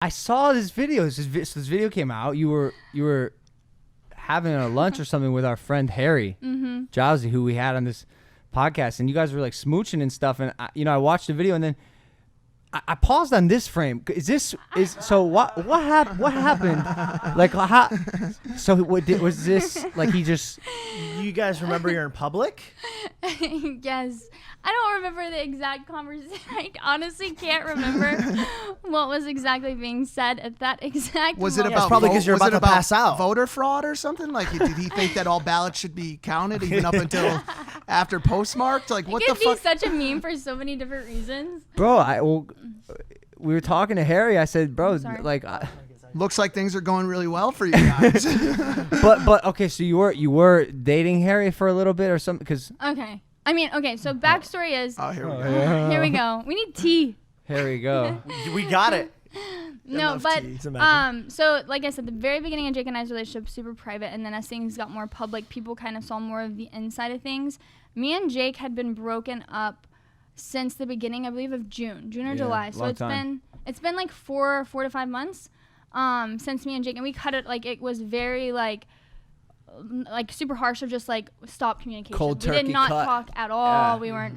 I saw this video. So this video came out. You were having a lunch or something with our friend Harry Jowsey, who we had on this podcast, and you guys were like smooching and stuff. And I watched the video, and then I paused on this frame. What happened? Like how? So was this like he just? You guys remember you're in public? Yes. I don't remember the exact conversation. I honestly can't remember what was exactly being said at that exact Was moment. it about probably because you're about to pass out. Voter fraud or something? Like, did he think that all ballots should be counted even up until after postmarked? Like, what the fuck? It could be such a meme for so many different reasons. Bro, we were talking to Harry. I said, bro, like. Looks like things are going really well for you guys. but okay, so you were dating Harry for a little bit or something? Okay. I mean, okay, so backstory is... Oh, here we go. Here we go. We need tea. Here we go. We got it. No, Enough but tea. so like I said, the very beginning of Jake and I's relationship, super private, and then as things got more public, people kind of saw more of the inside of things. Me and Jake had been broken up since the beginning, I believe, of June or July. So it's been like 4 to 5 months since me and Jake, and we cut it like it was very like super harsh of just like stop communication. Cold we turkey did not cut. talk at all. Yeah. We weren't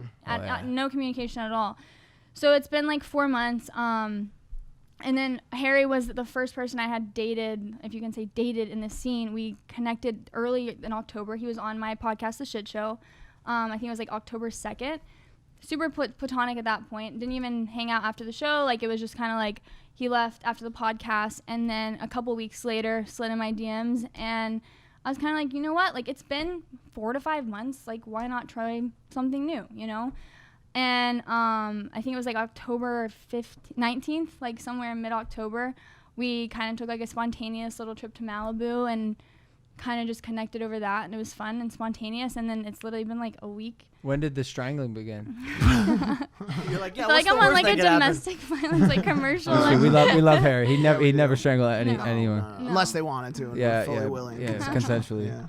no communication at all. So it's been like 4 months. And then Harry was the first person I had dated, if you can say dated, in the scene. We connected early in October. He was on my podcast, The Shit Show. I think it was like October 2nd. Super platonic at that point. Didn't even hang out after the show. Like, it was just kind of like he left after the podcast. And then a couple weeks later, slid in my DMs. And I was kind of like, you know what? Like, it's been 4 to 5 months. Like, why not try something new, you know? And I think it was like October 19th, like somewhere in mid-October, we kind of took like a spontaneous little trip to Malibu and kind of just connected over that. And it was fun and spontaneous. And then it's literally been like a week. When did the strangling begin? You're like, yeah, I feel like I'm on like a domestic violence like commercial. Like, we love Harry. He'd never strangle anyone. No. Unless they wanted to. And were fully willing. Yeah, consensually. Yeah.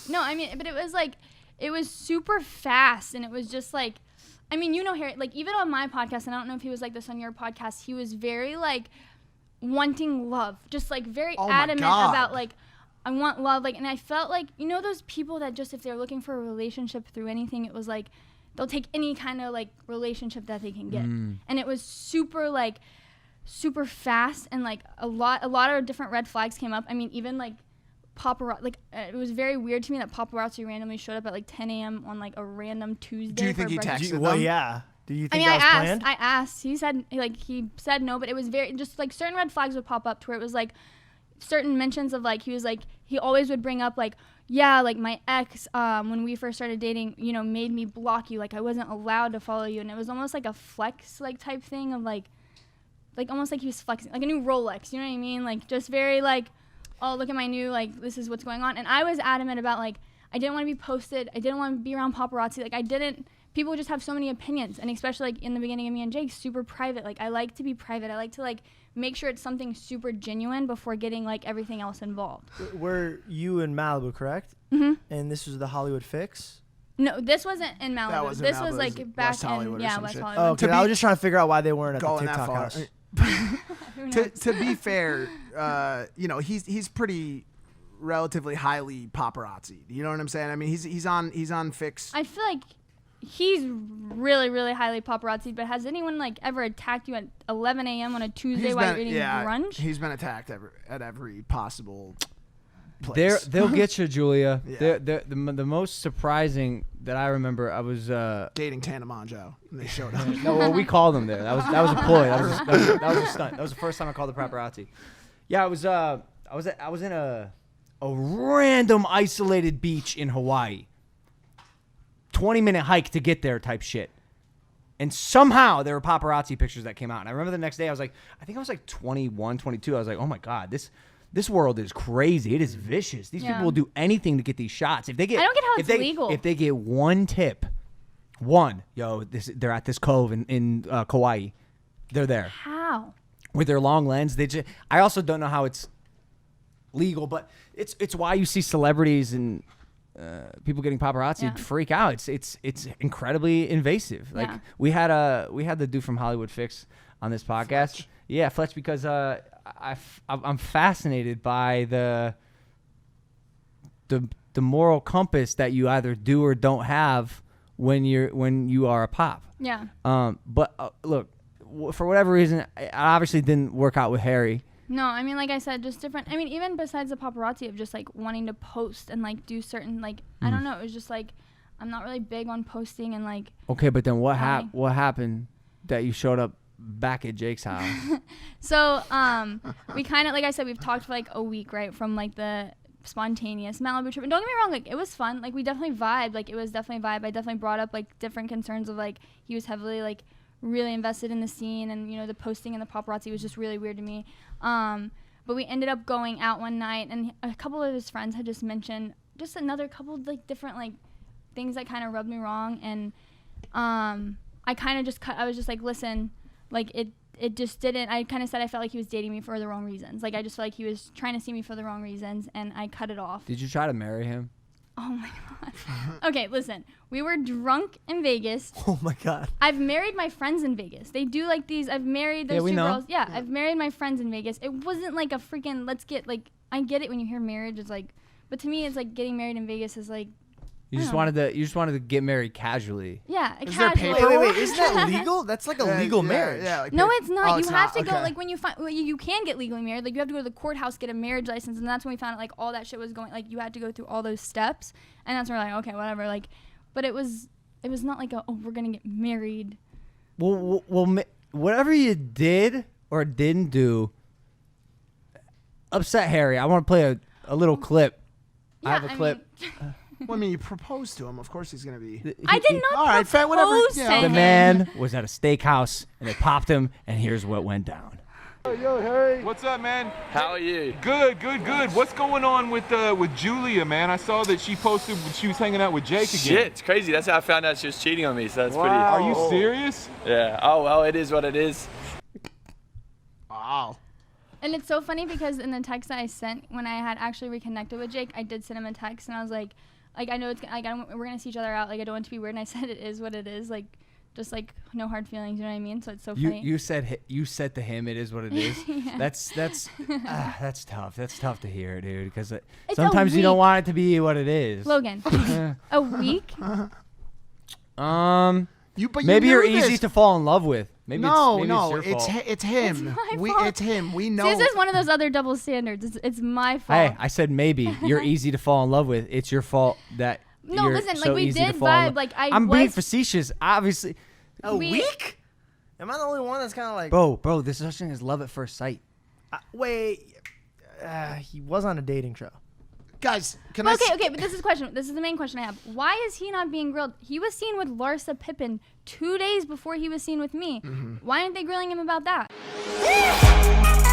No, I mean, but it was like, it was super fast. And it was just like, I mean, you know, Harry, like even on my podcast, and I don't know if he was like this on your podcast, he was very like wanting love, just like very adamant about like, I want love. Like, and I felt like, you know, those people that just, if they're looking for a relationship through anything, it was like, they'll take any kind of like relationship that they can get. And it was super fast. And like a lot of different red flags came up. I mean, even like paparazzi, like it was very weird to me that paparazzi randomly showed up at like 10 a.m. on like a random Tuesday. Do you think he texted them? Well, yeah. Do you think I mean, that was planned? I asked. He said no, but it was very just like certain red flags would pop up to where it was like certain mentions of like, he was like, he always would bring up like, yeah, like my ex, when we first started dating, you know, made me block you. Like I wasn't allowed to follow you. And it was almost like a flex like type thing of like almost like he was flexing, like a new Rolex. You know what I mean? Like just very like, oh, look at my new, like, this is what's going on. And I was adamant about, like, I didn't want to be posted. I didn't want to be around paparazzi. Like, people just have so many opinions. And especially, like, in the beginning of me and Jake, super private. Like, I like to be private. I like to, like, make sure it's something super genuine before getting, like, everything else involved. Were you in Malibu, correct? Mm-hmm. And this was the Hollywood Fix? No, this wasn't in Malibu. That wasn't this Malibu. was, like, It was back West Hollywood in, or yeah, some West shit. Hollywood. Oh, okay. I was just trying to figure out why they weren't at the Going that TikTok far. house. To be fair, you know, he's pretty relatively highly paparazzi. You know what I'm saying? I mean, he's on Fix. I feel like he's really, really highly paparazzi, but has anyone, like, ever attacked you at 11 a.m. on a Tuesday while you're eating brunch? He's been attacked at every possible place. They'll get you, Julia. Yeah. The most surprising that I remember, I was dating Tana Mongeau, and they showed up. no, well, we called them there. That was a ploy. That was a stunt. That was the first time I called the paparazzi. Yeah, I was in a random isolated beach in Hawaii. 20-minute hike to get there type shit. And somehow there were paparazzi pictures that came out. And I remember the next day I think I was like 21, 22. I was like, oh my God, this world is crazy. It is vicious. These people will do anything to get these shots. If they get, I don't get how it's legal. If they get one tip, they're at this cove in Kauai. They're there. How? With their long lens. I also don't know how it's legal, but it's why you see celebrities and people getting paparazzi freak out. It's incredibly invasive. Like we had the dude from Hollywood Fix on this podcast. Yeah, Fletch, because I'm fascinated by the moral compass that you either do or don't have when you are a pop. Yeah. But look, for whatever reason, I obviously didn't work out with Harry. No, I mean, like I said, just different. I mean, even besides the paparazzi of just like wanting to post and like do certain like I don't know. It was just like I'm not really big on posting and like. Okay, but then what happened that you showed up back at Jake's house? So we kind of, like I said, we've talked for like a week, right, from like the spontaneous Malibu trip. And don't get me wrong, like it was fun. Like we definitely vibed. Like it was definitely a vibe. I definitely brought up like different concerns of like he was heavily like really invested in the scene, and you know the posting and the paparazzi was just really weird to me. But we ended up going out one night, and a couple of his friends had just mentioned just another couple of like different like things that kind of rubbed me wrong, and I kind of just I was just like, listen, like it just didn't. I kind of said I felt like he was dating me for the wrong reasons. Like I just felt like he was trying to see me for the wrong reasons, and I cut it off. Did you try to marry him? Oh my god. Okay, listen. We were drunk in Vegas. Oh my god. I've married my friends in Vegas. They do like these. I've married those two girls. Yeah, I've married my friends in Vegas. It wasn't like a freaking let's get like. I get it when you hear marriage. It's like, but to me, it's like getting married in Vegas is like. You just wanted to get married casually. Yeah, Is there casual. paperwork? Wait, isn't that legal? That's like a legal marriage. Yeah, like No, it's not. Oh, You it's have not? to go Okay. like when you find you can get legally married. Like you have to go to the courthouse, get a marriage license, and that's when we found out like all that shit was going. Like you had to go through all those steps, and that's when we're like, okay, whatever. Like, but it was not like we're gonna get married. Well, whatever you did or didn't do upset Harry. I want to play a little clip. Yeah, I have a clip. mean, Well, I mean, you proposed to him. Of course, he's gonna be. I did not All right, propose fine, whatever. to Yeah, The him. man was at a steakhouse and they popped him, and here's what went down. Yo, Harry. What's up, man? How are you? Good. What's going on with Julia, man? I saw that she posted she was hanging out with Jake again. Shit, it's crazy. That's how I found out she was cheating on me, so that's Are you serious? pretty... Yeah. Oh, well, it is what it is. Wow. And it's so funny because in the text that I sent when I had actually reconnected with Jake, I did send him a text and I was like I know it's like we're gonna see each other out. Like I don't want it to be weird. And I said it is what it is. Like just like no hard feelings. You know what I mean? So it's so funny. You said to him, it is what it is. Yeah. That's tough. That's tough to hear, dude. Because a sometimes you don't week. want it to be what it is. Logan, a week? Maybe you're knew easy this. to fall in love with. Maybe No, it's your fault. it's him. It's my fault. It's him. We know. See, this is one of those other double standards. It's my fault. Hey, I said maybe you're easy to fall in love with. It's your fault that No, you're listen, so like, we easy to did fall in vibe, love. like, I'm being was- facetious, obviously. A We- week? Am I the only one that's kind of like? Bro, this such thing as love at first sight. Wait. He was on a dating show. Guys, can I? Okay, but this is the question. This is the main question I have. Why is he not being grilled? He was seen with Larsa Pippen 2 days before he was seen with me. Why aren't they grilling him about that?